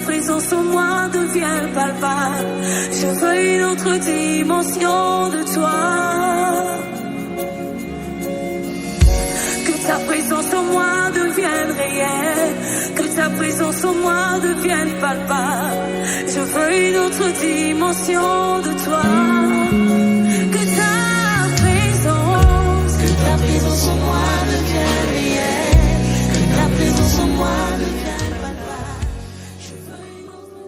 présence en moi devienne palpable. Je veux une autre dimension de toi. Que ta présence en moi devienne réelle. Que ta présence en moi devienne palpable. Je veux une autre dimension de toi. Que ta présence en moi devienne réelle. Que ta présence en moi devienne palpable. Je veux une autre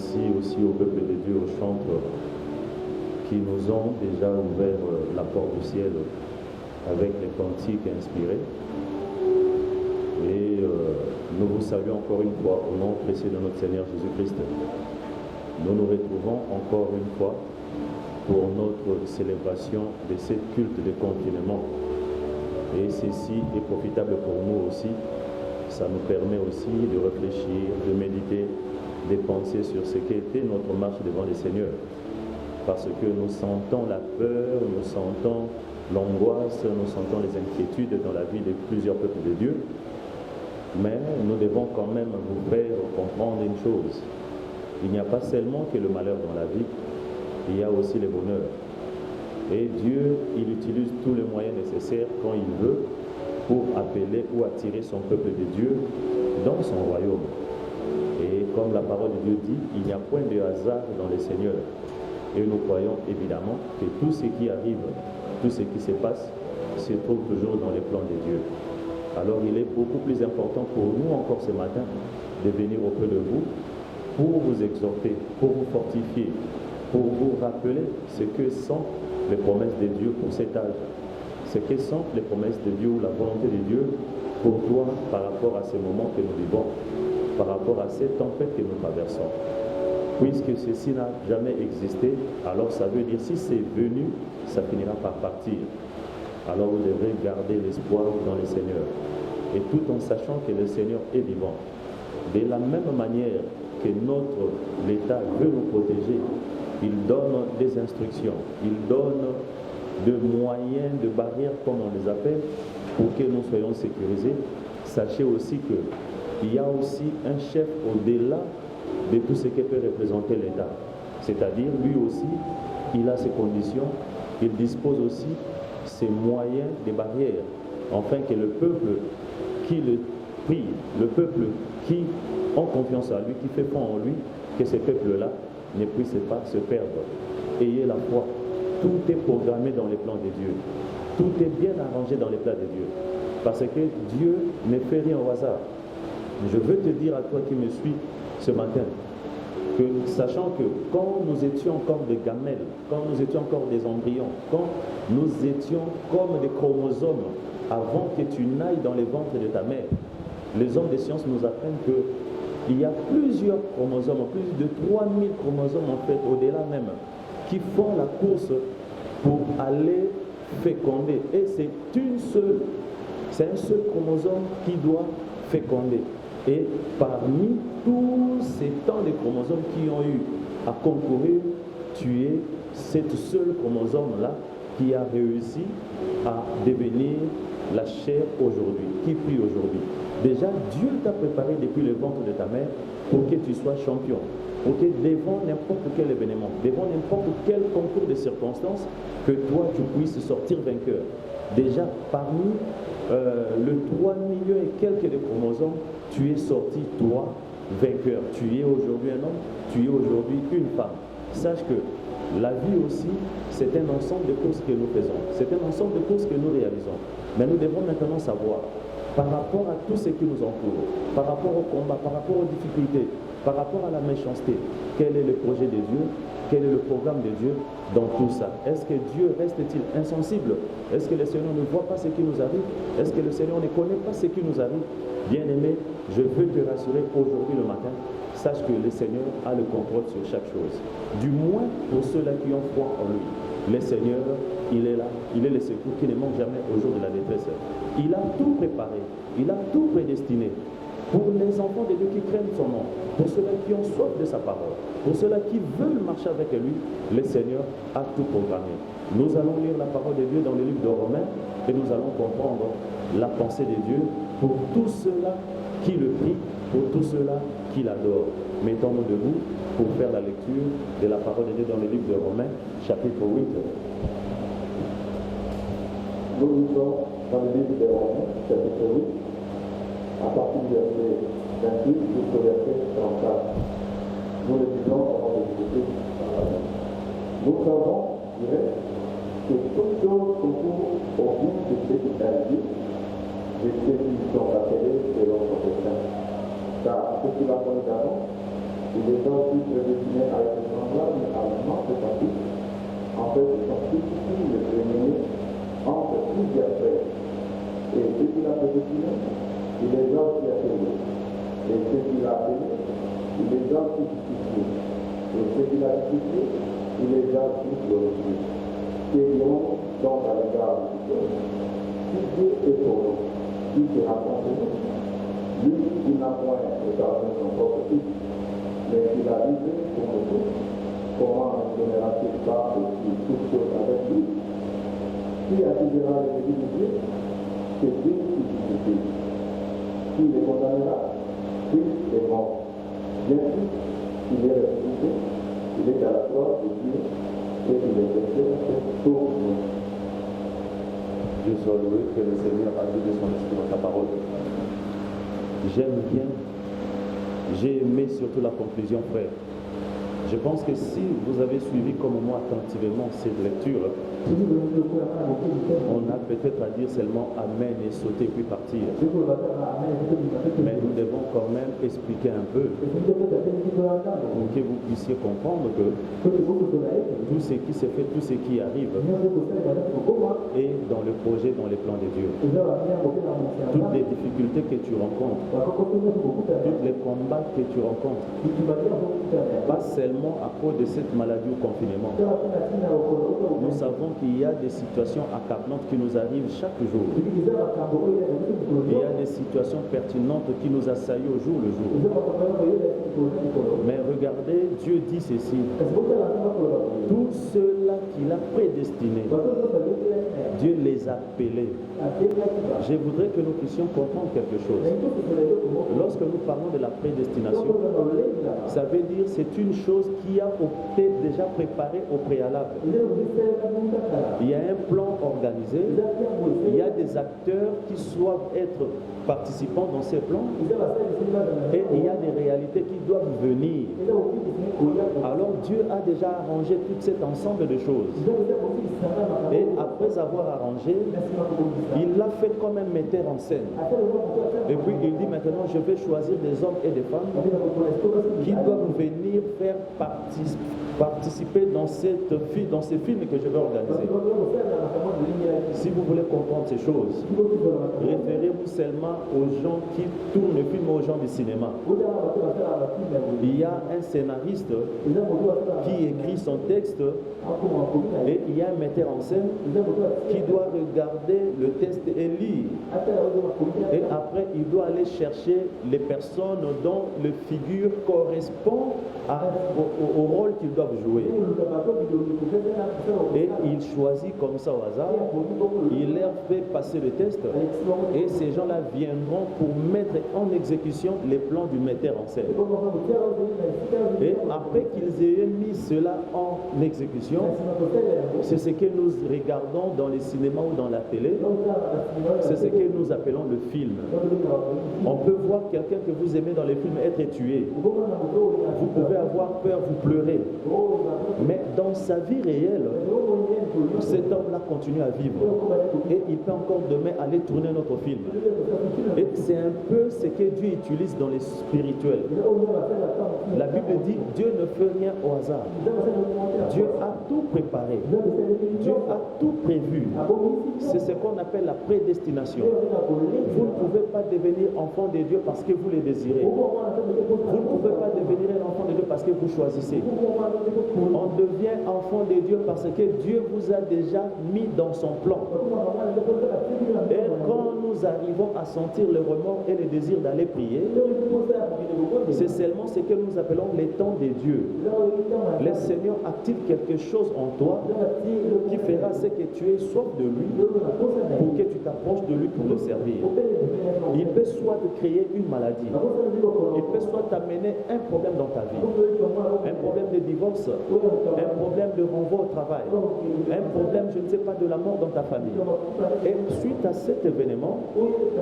merci aussi au peuple de Dieu, aux chantres qui nous ont déjà ouvert la porte du ciel avec les cantiques inspirés. Et nous vous saluons encore une fois au nom précieux de notre Seigneur Jésus-Christ. Nous nous retrouvons encore une fois pour notre célébration de ce culte de confinement. Et ceci est profitable pour nous aussi. Ça nous permet aussi de réfléchir, de méditer, de penser sur ce qu'était notre marche devant le Seigneur. Parce que nous sentons la peur, nous sentons l'angoisse, nous sentons les inquiétudes dans la vie de plusieurs peuples de Dieu. Mais nous devons quand même vous faire comprendre une chose. Il n'y a pas seulement que le malheur dans la vie, il y a aussi le bonheur. Et Dieu, il utilise tous les moyens nécessaires quand il veut pour appeler ou attirer son peuple de Dieu dans son royaume. Et comme la parole de Dieu dit, il n'y a point de hasard dans le Seigneur. Et nous croyons évidemment que tout ce qui arrive, tout ce qui se passe, se trouve toujours dans les plans de Dieu. Alors il est beaucoup plus important pour nous encore ce matin de venir auprès de vous pour vous exhorter, pour vous fortifier, pour vous rappeler ce que sont les promesses de Dieu pour cet âge. Ce que sont les promesses de Dieu ou la volonté de Dieu pour toi par rapport à ces moments que nous vivons, par rapport à ces tempêtes que nous traversons. Puisque ceci n'a jamais existé, alors ça veut dire si c'est venu, ça finira par partir. Alors vous devrez garder l'espoir dans le Seigneur. Et tout en sachant que le Seigneur est vivant. De la même manière que l'État veut nous protéger, il donne des instructions, il donne de moyens, de barrières, comme on les appelle, pour que nous soyons sécurisés. Sachez aussi qu'il y a aussi un chef au-delà de tout ce que peut représenter l'État. C'est-à-dire, lui aussi, il a ses conditions, il dispose aussi ses moyens, des barrières, afin que le peuple qui le prie, le peuple qui a confiance en lui, qui fait foi en lui, que ce peuple-là ne puisse pas se perdre. Ayez la foi. Tout est programmé dans les plans de Dieu. Tout est bien arrangé dans les plans de Dieu. Parce que Dieu ne fait rien au hasard. Je veux te dire à toi qui me suis ce matin, que sachant que quand nous étions encore des gamelles, quand nous étions encore des embryons, quand nous étions comme des chromosomes, avant que tu n'ailles dans les ventres de ta mère, les hommes de science nous apprennent qu'il y a plusieurs chromosomes, plus de 3000 chromosomes en fait, au-delà même, qui font la course pour aller féconder. Et c'est un seul chromosome qui doit féconder. Et parmi tous ces temps de chromosomes qui ont eu à concourir, tu es cette seule chromosome-là qui a réussi à devenir la chair aujourd'hui, qui prie aujourd'hui. Déjà, Dieu t'a préparé depuis le ventre de ta mère pour que tu sois champion, pour que devant n'importe quel événement, devant n'importe quel concours de circonstances, que toi tu puisses sortir vainqueur. Déjà, parmi le 3 millions et quelques de chromosomes, tu es sorti, toi, vainqueur. Tu es aujourd'hui un homme, tu es aujourd'hui une femme. Sache que la vie aussi, c'est un ensemble de courses que nous faisons. C'est un ensemble de courses que nous réalisons. Mais nous devons maintenant savoir, par rapport à tout ce qui nous entoure, par rapport au combat, par rapport aux difficultés, par rapport à la méchanceté, quel est le projet de Dieu, quel est le programme de Dieu dans tout ça. Est-ce que Dieu reste-t-il insensible? Est-ce que le Seigneur ne voit pas ce qui nous arrive? Est-ce que le Seigneur ne connaît pas ce qui nous arrive? Bien-aimé, je veux te rassurer aujourd'hui le matin, sache que le Seigneur a le contrôle sur chaque chose. Du moins pour ceux-là qui ont foi en lui. Le Seigneur, il est là, il est le secours qui ne manque jamais au jour de la détresse. Il a tout préparé, il a tout prédestiné pour les enfants de Dieu qui craignent son nom, pour ceux-là qui ont soif de sa parole, pour ceux-là qui veulent marcher avec lui. Le Seigneur a tout programmé. Nous allons lire la parole de Dieu dans le livre de Romains et nous allons comprendre la pensée de Dieu pour tous ceux-là qui le prient, pour tous ceux-là qui l'adorent. Mettons-nous debout pour faire la lecture de la parole de Dieu dans le livre de Romains, chapitre 8. Nous lisons dans le livre de Romains, chapitre 8, à partir du verset 28 jusqu'au verset 34. Nous le disons avant de l'écouter. Nous savons, je dirais, que toutes choses concourent au but de ceux qui agissent, de ceux qui sont appelés selon son dessein. Car ce qui va prendre d'avant, Il est aussi prédestiné à être semblable à notre partie. En fait, ce sont tous les premiers entre plusieurs frères. Et ce qu'il a prédestiné, il les a aussi appelés. Et ce qu'il a appelé, il les a aussi justifiés. Et ce qu'il a justifié, il les a aussi glorifiés. Que dirons donc à l'égard de Dieu? Si Dieu est pour nous, qui sera contre nous? Lui, il n'a point établi son propre fils, mais il a livré pour nous tous. Comment ne donnera-t-il pas aussi toutes choses avec lui? Qui accusera les ennemis de Dieu? C'est Dieu qui justifie. Qui les condamnera? Christ est mort. Bien sûr, il est ressuscité, il est à la croix de Dieu et il est resté pour nous. Dieu soit loué, que le Seigneur ajoute son esprit dans sa parole. J'aime bien, j'ai aimé surtout la conclusion, frère. Je pense que si vous avez suivi comme moi attentivement cette lecture, on a peut-être à dire seulement Amen et sauter puis partir. Mais nous devons quand même expliquer un peu pour que vous puissiez comprendre que tout ce qui se fait, tout ce qui arrive est dans le projet, dans les plans de Dieu. Toutes les difficultés que tu rencontres, tous les combats que tu rencontres, pas seulement à cause de cette maladie ou confinement. Nous savons qu'il y a des situations accablantes qui nous arrivent chaque jour. Il y a des situations pertinentes qui nous assaillent au jour le jour. Mais regardez, Dieu dit ceci. Tous ceux-là qu'il a prédestinés, Dieu les a appelés. Je voudrais que nous puissions comprendre quelque chose. Lorsque nous parlons de la prédestination, ça veut dire que c'est une chose qui a été déjà préparée au préalable. Il y a un plan organisé, il y a des acteurs qui doivent être participants dans ces plans et il y a des réalités qui doivent venir. Alors Dieu a déjà arrangé tout cet ensemble de choses. Et après avoir arrangé, il l'a fait comme un metteur en scène. Et puis il dit maintenant je vais choisir des hommes et des femmes qui doivent venir faire participer dans ces films que je vais organiser. Si vous voulez comprendre ces choses, référez-vous seulement aux gens qui tournent le film, aux gens du cinéma. Il y a un scénariste qui écrit son texte et il y a un metteur en scène qui doit regarder le texte et lire. Et après, il doit aller chercher les personnes dont le figure correspond au rôle qu'ils doivent jouer. Et il choisit comme ça au hasard, il leur fait passer le test et ces gens-là viendront pour mettre en exécution les plans du metteur en scène. Et après qu'ils aient mis cela en exécution, c'est ce que nous regardons dans les cinémas ou dans la télé, c'est ce que nous appelons le film. On peut voir quelqu'un que vous aimez dans les films être tué. Vous pouvez avoir peur, vous pleurez. Mais dans sa vie réelle, cet homme-là continue à vivre. Et il peut encore demain aller tourner notre film. Et c'est un peu ce que Dieu utilise dans les spirituels. La Bible dit, Dieu ne fait rien au hasard. Dieu a tout préparé. Dieu a tout prévu. C'est ce qu'on appelle la prédestination. Vous ne pouvez pas devenir enfant de Dieu parce que vous le désirez. Vous ne pouvez pas devenir un enfant de Dieu parce que vous choisissez. On devient enfant de Dieu parce que Dieu vous a déjà mis dans son plan. Et quand nous arrivons à sentir le remords et le désir d'aller prier, c'est seulement ce que nous appelons les temps de Dieu. Le Seigneur active quelque chose en toi qui fera ce que tu aies soif de lui pour que tu t'approches de lui pour le servir. Il peut soit te créer une maladie, il peut soit t'amener un problème dans ta vie, un problème problème de divorce, un problème de renvoi au travail, un problème, je ne sais pas, de la mort dans ta famille. Et suite à cet événement,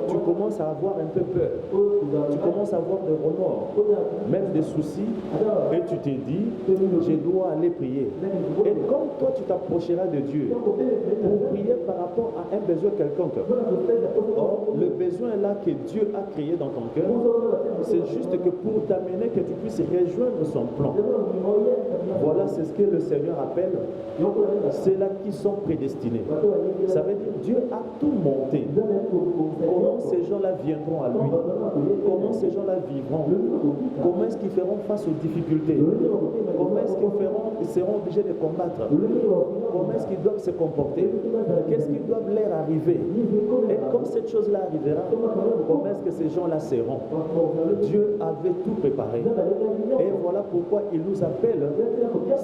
tu commences à avoir un peu peur. Tu commences à avoir des remords, même des soucis, et tu te dis, je dois aller prier. Et comme toi, tu t'approcheras de Dieu pour prier par rapport à un besoin quelconque. Or, le besoin là que Dieu a créé dans ton cœur, c'est juste que pour t'amener que tu puisses rejoindre son plan. Voilà, c'est ce que le Seigneur appelle ceux-là qui sont prédestinés. Ça veut dire Dieu a tout monté. Comment ces gens-là viendront à lui? Comment ces gens-là vivront? Comment est-ce qu'ils feront face aux difficultés? Comment est-ce qu'ils seront obligés de combattre? Comment est-ce qu'ils doivent se comporter? Qu'est-ce qui doit leur arriver? Et comme cette chose-là arrivera, comment est-ce que ces gens-là seront? Dieu avait tout préparé. Et voilà pourquoi il nous appelle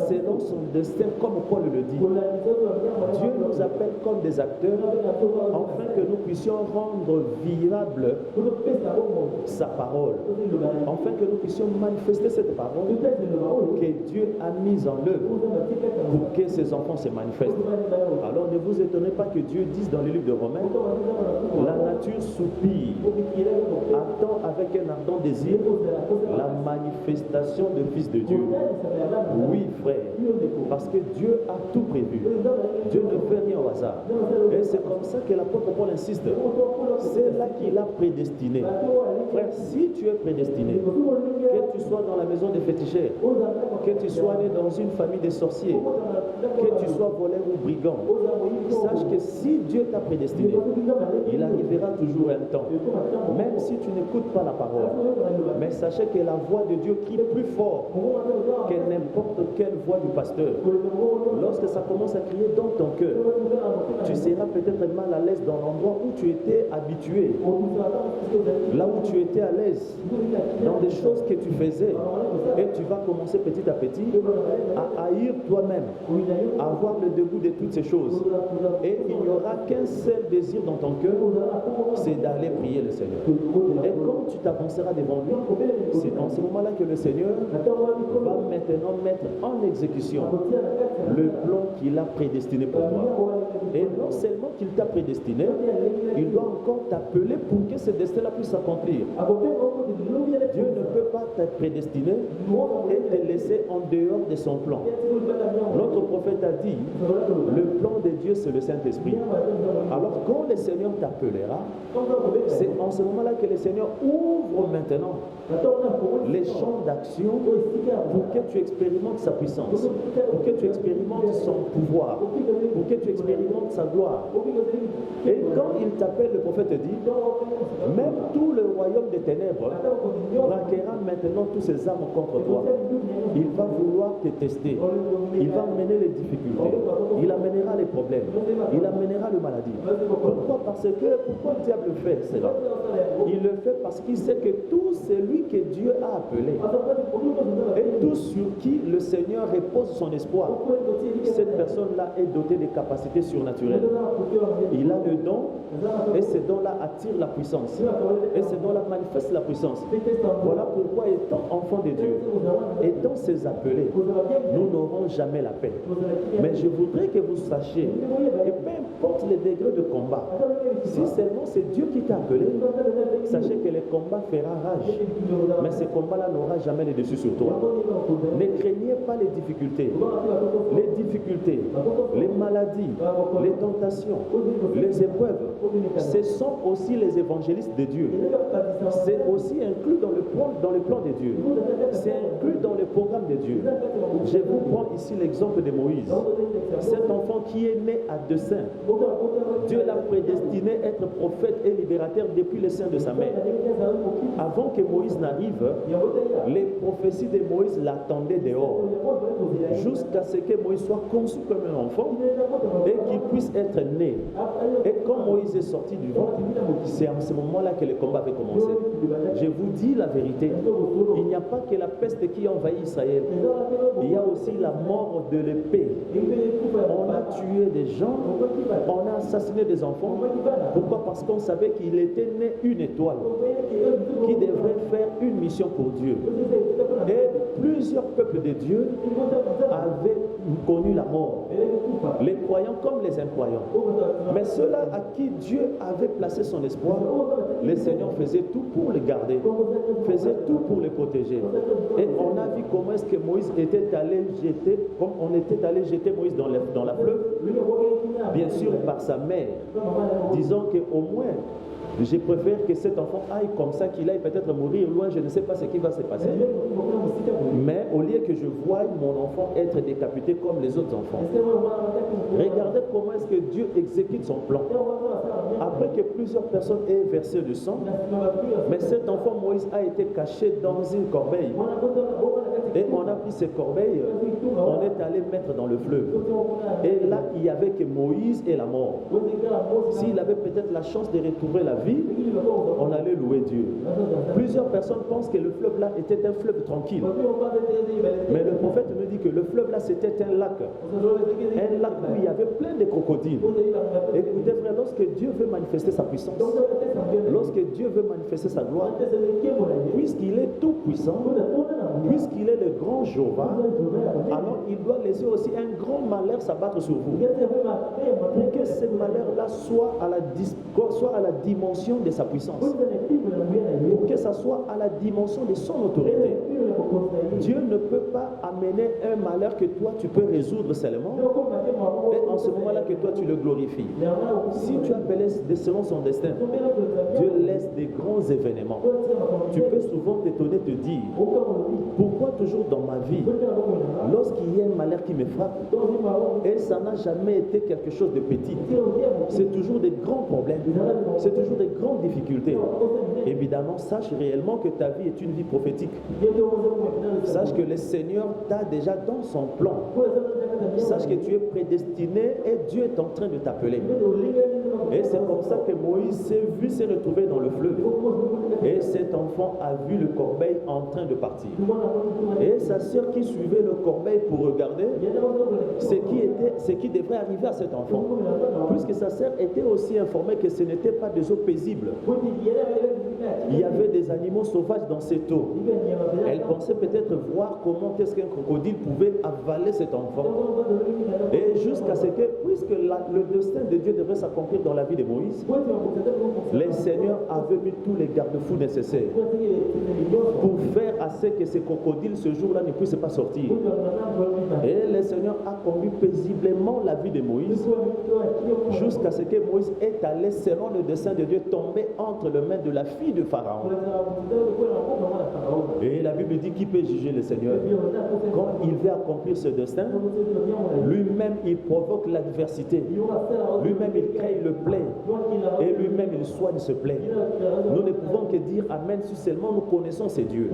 selon son destin, comme Paul le dit. Dieu nous appelle comme des acteurs, afin que nous puissions rendre vivable sa parole, afin que nous puissions manifester cette parole que Dieu a mise en œuvre pour que ses enfants se manifestent. Alors ne vous étonnez pas que Dieu dise dans le livre de Romains, la nature soupire, attend avec un ardent désir la manifestation du Fils de Dieu. Oui, frère, parce que Dieu a tout prévu. Dieu ne fait rien au hasard. Et c'est comme ça que l'apôtre Paul insiste. C'est là qu'il a prédestiné. Frère, si tu es prédestiné, que tu sois dans la maison des féticheurs, que tu sois né dans une famille de sorciers, que tu sois voleur ou brigand, sache que si Dieu t'a prédestiné, il arrivera toujours un temps. Même si tu n'écoutes pas la parole, mais sachez que la voix de Dieu crie plus fort que n'importe quelle voix du pasteur. Lorsque ça commence à crier dans ton cœur, tu seras peut-être mal à l'aise dans l'endroit où tu étais habitué, là où tu étais à l'aise, dans des choses que tu faisais, et tu vas commencer petit à petit à haïr toi-même, à avoir le dégoût de toutes ces choses. Et il n'y aura qu'un seul désir dans ton cœur, c'est d'aller prier le Seigneur. Et quand tu t'avanceras devant lui, c'est en ce moment-là que le Seigneur va maintenant mettre en exécution le plan qu'il a prédestiné pour toi. Et non seulement qu'il t'a prédestiné, il doit encore t'appeler pour que ce destin-là puisse s'accomplir. Dieu ne peut pas te prédestiner et te laisser en dehors de son plan. Notre prophète a dit, le plan de Dieu c'est le Saint-Esprit. Alors quand le Seigneur t'appellera, c'est en ce moment-là que le Seigneur ouvre maintenant les champs d'action pour que tu expérimentes sa puissance, pour que tu expérimentes son pouvoir, pour que tu expérimentes sa gloire. Et quand il t'appelle, le prophète dit, même tout le royaume des ténèbres braquera maintenant tous ses armes contre toi. Il va vouloir te tester. Il va mener les difficultés. Il amènera les problèmes. Il amènera les maladies. Pourquoi? Pourquoi le diable fait cela? Il le fait parce qu'il sait que tout celui que Dieu a appelé et tout sur qui le Seigneur repose son espoir, cette personne-là est dotée de capacités surnaturelles. Il a le don et ces dons-là attirent la puissance. Et ces dons-là manifestent la puissance. Voilà pourquoi, étant enfants de Dieu, étant ses appelés, nous n'aurons jamais la paix. Mais je voudrais que vous sachiez, et peu importe les degrés de combat, si seulement c'est Dieu qui t'a appelé, sachez que le combat fera rage. Mais ce combat-là n'aura jamais le dessus sur toi. Ne craignez pas les difficultés. Les difficultés, les maladies, les tentations, les épreuves, ce sont aussi les évangélistes de Dieu. C'est aussi inclus dans le plan de Dieu. C'est inclus dans le programme de Dieu. Je vous prends ici l'exemple de Moïse. Cet enfant qui est né à deux seins, Dieu l'a prédestiné à être prophète et libérateur depuis le sein de sa mère. Avant que Moïse n'arrive, les prophéties de Moïse l'attendaient dehors, jusqu'à ce que Moïse soit conçu comme un enfant et qu'il puisse être né. Et quand Moïse est sorti du ventre, c'est à ce moment-là que le combat avait commencé. Je vous dis la vérité, il n'y a pas que la peste qui envahit Israël, il y a aussi la mort de l'épée. On a tué des gens, on a assassiné des enfants. Pourquoi? Parce qu'on savait qu'il était né une étoile qui devrait faire une mission pour Dieu. Et plusieurs peuples de Dieu avaient connu la mort, les croyants comme les incroyants. Mais ceux-là à qui Dieu avait placé son espoir, le Seigneur faisait tout pour les garder, faisait tout pour les protéger. Et on a vu comment est-ce que Moïse était allé jeter, comme on était allé jeter Moïse dans la fleuve, bien sûr par sa mère, disant qu'au moins, je préfère que cet enfant aille comme ça, qu'il aille peut-être mourir loin, je ne sais pas ce qui va se passer. Mais au lieu que je voie mon enfant être décapité comme les autres enfants. Regardez comment est-ce que Dieu exécute son plan. Après que plusieurs personnes aient versé du sang, mais cet enfant Moïse a été caché dans une corbeille. Et on a pris ces corbeilles, on est allé mettre dans le fleuve. Et là, il n'y avait que Moïse et la mort. S'il avait peut-être la chance de retrouver la vie, on allait louer Dieu. Plusieurs personnes pensent que le fleuve là était un fleuve tranquille. Mais le prophète nous dit que le fleuve là c'était un lac. Un lac où il y avait plein de crocodiles. Écoutez frère, lorsque Dieu veut manifester sa puissance, lorsque Dieu veut manifester sa gloire, puisqu'il est tout puissant, puisqu'il est le grand Jéhovah, alors il doit laisser aussi un grand malheur s'abattre sur vous. Pour que ce malheur-là soit à la dimension de sa puissance. Pour que ça soit à la dimension de son autorité. Dieu ne peut pas amener un malheur que toi tu peux résoudre seulement. Et en ce moment-là que toi tu le glorifies. Si tu appelles selon son destin, Dieu laisse des grands événements. Tu peux souvent t'étonner, te dire, pourquoi toujours dans ma vie, lorsqu'il y a un malheur qui me frappe, et ça n'a jamais été quelque chose de petit, c'est toujours des grands problèmes, c'est toujours des grandes difficultés. Évidemment, sache réellement que ta vie est une vie prophétique. Sache que le Seigneur t'a déjà dans son plan. Sache que tu es prédestiné et Dieu est en train de t'appeler. Et c'est comme ça que Moïse s'est retrouvé dans le fleuve. Et cet enfant a vu le corbeil en train de partir. Et sa sœur qui suivait le corbeil pour regarder ce qui devrait arriver à cet enfant. Puisque sa sœur était aussi informée que ce n'était pas des eaux paisibles. Il y avait des animaux sauvages dans cette eau. Elle pensait peut-être voir comment est-ce qu'un crocodile pouvait avaler cet enfant. Et jusqu'à ce que, puisque le destin de Dieu devrait s'accomplir dans la vie de Moïse, le Seigneur avait mis tous les garde-fous nécessaires pour faire à ce que ces crocodiles ce jour-là ne puissent pas sortir. Et le Seigneur a conduit paisiblement la vie de Moïse jusqu'à ce que Moïse est allé, selon le dessein de Dieu, tomber entre les mains de la fille de Pharaon. Et la Bible dit qui peut juger le Seigneur? Quand il veut accomplir ce destin, lui-même il provoque l'adversité, lui-même il crée le plaie et lui-même il soigne ce plaie. Nous ne pouvons que dire Amen si seulement nous connaissons ces dieux.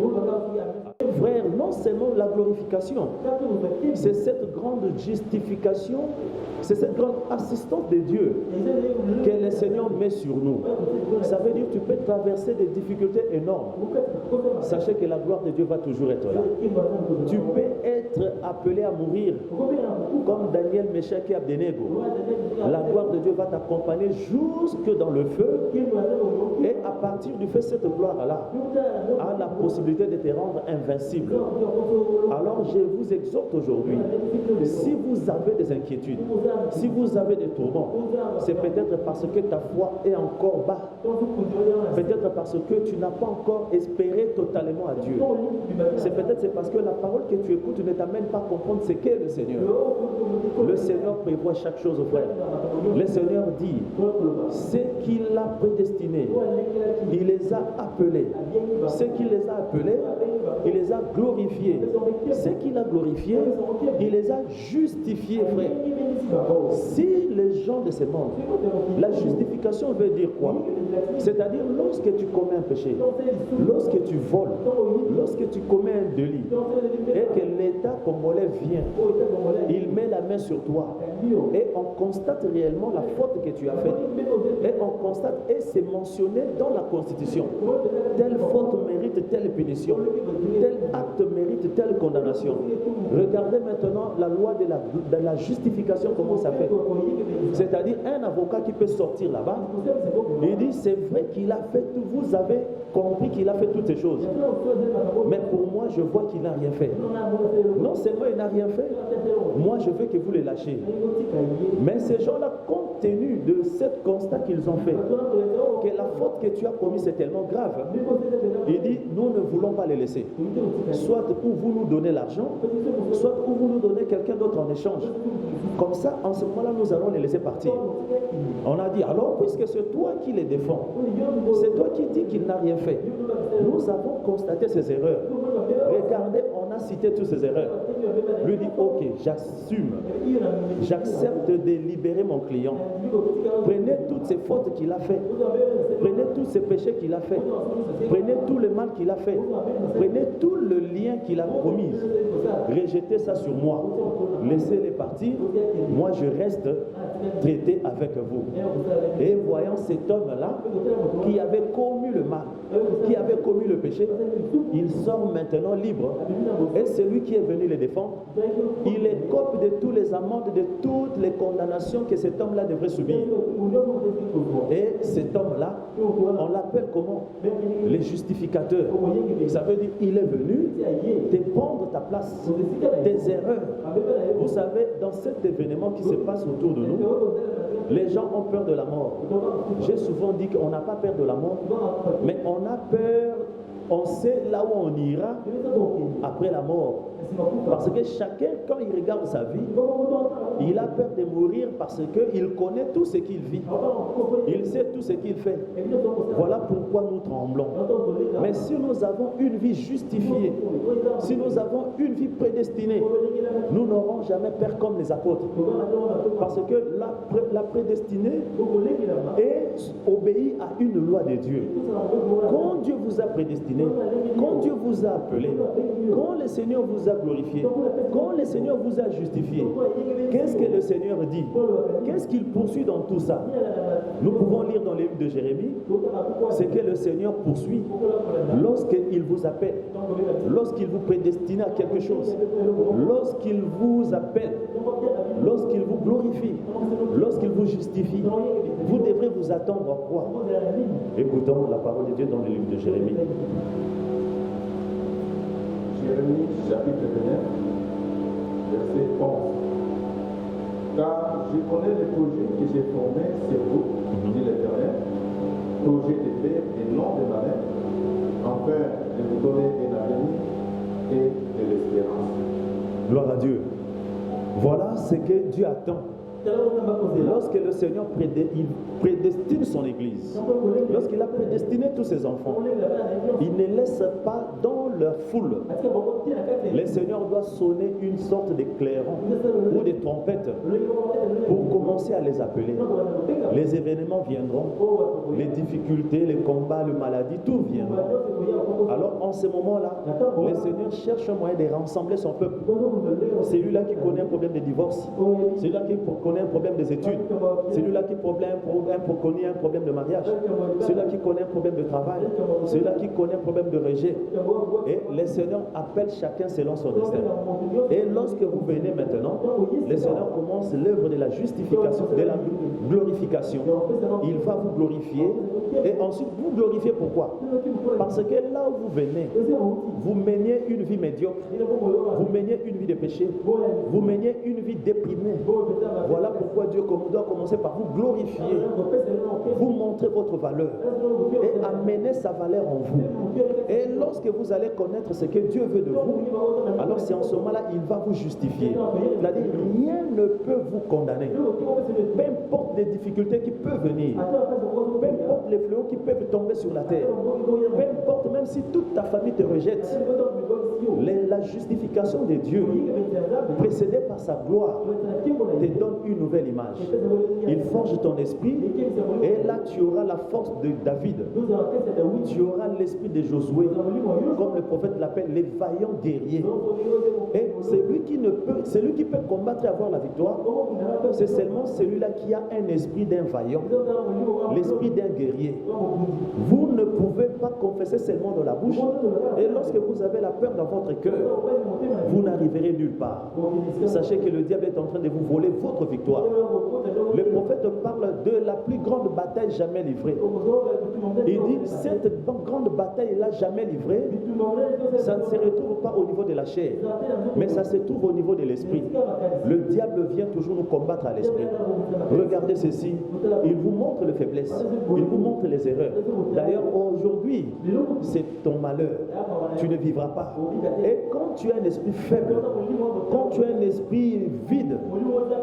Frère, non seulement la glorification, c'est cette grande justification, c'est cette grande assistance de Dieu que le Seigneur met sur nous. Ça veut dire que tu peux traverser des difficultés énormes. Sachez que la gloire de Dieu va toujours être là. Tu peux être appelé à mourir comme Daniel, Meshach et Abdenego. La gloire de Dieu va t'accompagner jusque dans le feu et à partir du fait cette gloire-là a la possibilité de te rendre invincible. Alors je vous exhorte aujourd'hui, si vous avez des inquiétudes, si vous avez des tourments, c'est peut-être parce que ta foi est encore bas. Peut-être parce que tu n'as pas encore espéré totalement à Dieu. C'est peut-être parce que la parole que tu écoutes ne t'amène pas à comprendre ce qu'est le Seigneur. Le Seigneur prévoit chaque chose, frère. Le Seigneur dit, ce qu'il a prédestiné, il les a appelés. Ce qu'il les a appelés, il les a glorifiés. Ce qu'il a glorifié, il les a justifiés, frère. Si les gens de ce monde, la justification veut dire quoi? C'est-à-dire lorsque tu commets un péché, lorsque tu voles, lorsque tu commets un délit, et que l'État congolais vient, il met la main sur toi, et on constate réellement la faute que tu as faite, et on constate, et c'est mentionné dans la Constitution, telle faute mérite telle punition. tel acte mérite telle condamnation. Regardez maintenant la loi de la justification, comment ça fait. C'est-à-dire un avocat qui peut sortir là-bas, il dit c'est vrai qu'il a fait tout, vous avez compris qu'il a fait toutes ces choses. Mais pour moi, je vois qu'il n'a rien fait. Non seulement il n'a rien fait, moi je veux que vous les lâchiez. Mais ces gens-là, compte tenu de ce constat qu'ils ont fait, que la faute que tu as commise est tellement grave, il dit nous ne voulons pas les laisser. Soit ou vous nous donnez l'argent, soit ou vous nous donnez quelqu'un d'autre en échange. Comme ça, en ce moment-là, nous allons les laisser partir. On a dit, alors puisque c'est toi qui les défends, c'est toi qui dis qu'il n'a rien fait, nous avons constaté ces erreurs. Regardez, on a cité toutes ces erreurs. Lui dit, ok, j'assume, j'accepte de libérer mon client. Prenez toutes ces fautes qu'il a fait, prenez tous ces péchés qu'il a fait, prenez tout le mal qu'il a fait, prenez tout le lien qu'il a commis, rejetez ça sur moi, laissez-les partir, moi je reste traité avec vous. Et voyant cet homme-là qui avait commis le mal, qui avait commis le péché, il sort maintenant libre. Et celui qui est venu les défendre, il écope de tous les amendes, de toutes les condamnations que cet homme-là devrait subir. Et cet homme-là, on l'appelle comment? Les justificateurs. Ça veut dire il est venu te prendre ta place, tes erreurs. Vous savez, dans cet événement qui se passe autour de nous, les gens ont peur de la mort. J'ai souvent dit qu'on n'a pas peur de la mort, mais on a peur, on sait là où on ira après la mort. Parce que chacun, quand il regarde sa vie, il a peur de mourir parce qu'il connaît tout ce qu'il vit. Il sait tout ce qu'il fait. Voilà pourquoi nous tremblons. Mais si nous avons une vie justifiée, si nous avons une vie prédestinée, nous n'aurons jamais peur comme les apôtres. Parce que la prédestinée est obéie à une loi de Dieu. Quand Dieu vous a prédestiné, quand Dieu vous a appelé, quand le Seigneur vous a glorifié, quand le Seigneur vous a justifié, qu'est-ce que le Seigneur dit? Qu'est-ce qu'il poursuit dans tout ça? Nous pouvons lire dans les livres de Jérémie ce que le Seigneur poursuit lorsqu'il vous appelle, lorsqu'il vous prédestine à quelque chose, lorsqu'il vous appelle, lorsqu'il vous glorifie, lorsqu'il vous justifie. Vous devrez vous attendre à quoi? Écoutons la parole de Dieu dans le livre de Jérémie. Jérémie chapitre 9, verset 11. Car je connais les projets que j'ai formés sur vous, dit l'Éternel, projets de paix et non de malheur, afin de vous donner un avenir et de l'espérance. Gloire à Dieu. Voilà ce que Dieu attend. Lorsque le Seigneur prédestine son Église, lorsqu'il a prédestiné tous ses enfants, il ne laisse pas dans leur foule. Le Seigneur doit sonner une sorte de clairon ou de trompette pour commencer à les appeler. Les événements viendront, les difficultés, les combats, les maladies, tout viendra. Alors en ce moment-là, le Seigneur cherche un moyen de rassembler son peuple. Celui-là qui connaît un problème de divorce, celui-là qui connaît un problème des études, celui-là qui connaît un problème de mariage, celui-là qui connaît un problème de travail, celui-là qui connaît un problème de rejet. Et le Seigneur appelle chacun selon son destin. Et lorsque vous venez maintenant, le Seigneur commence l'œuvre de la justification, de la glorification. Il va vous glorifier. Et ensuite, vous glorifiez pourquoi? Parce que là où vous venez, vous meniez une vie médiocre, vous meniez une vie de péché, vous meniez une vie déprimée. Voilà pourquoi Dieu doit commencer par vous glorifier, vous montrer votre valeur et amener sa valeur en vous. Et lorsque vous allez connaître ce que Dieu veut de vous, alors c'est en ce moment-là il va vous justifier. C'est-à-dire rien ne peut vous condamner. Peu importe les difficultés qui peuvent venir, peu importe les fléaux qui peuvent tomber sur la terre, peu importe même si toute ta famille te rejette, la justification de Dieu, précédée par sa gloire, te donne une nouvelle image. Il forge ton esprit et là tu auras la force de David. Tu auras l'esprit de Josué, comme le prophète l'appelle, les vaillants guerriers. Et celui qui peut combattre et avoir la victoire, c'est seulement celui-là qui a un esprit d'un vaillant, l'esprit d'un guerrier. guerrier. Vous ne pouvez pas confesser seulement de la bouche. Et lorsque vous avez la peur dans votre cœur, vous n'arriverez nulle part. Sachez que le diable est en train de vous voler votre victoire. Le prophète parle de la plus grande bataille jamais livrée. Il dit, cette grande bataille là jamais livrée, ça ne se retrouve pas au niveau de la chair, mais ça se trouve au niveau de l'esprit. Le diable vient toujours nous combattre à l'esprit. Regardez ceci, il vous montre les faiblesses, il vous montre les erreurs. D'ailleurs, aujourd'hui, c'est ton malheur. Tu ne vivras pas. Et quand tu as un esprit faible, quand tu as un esprit vide,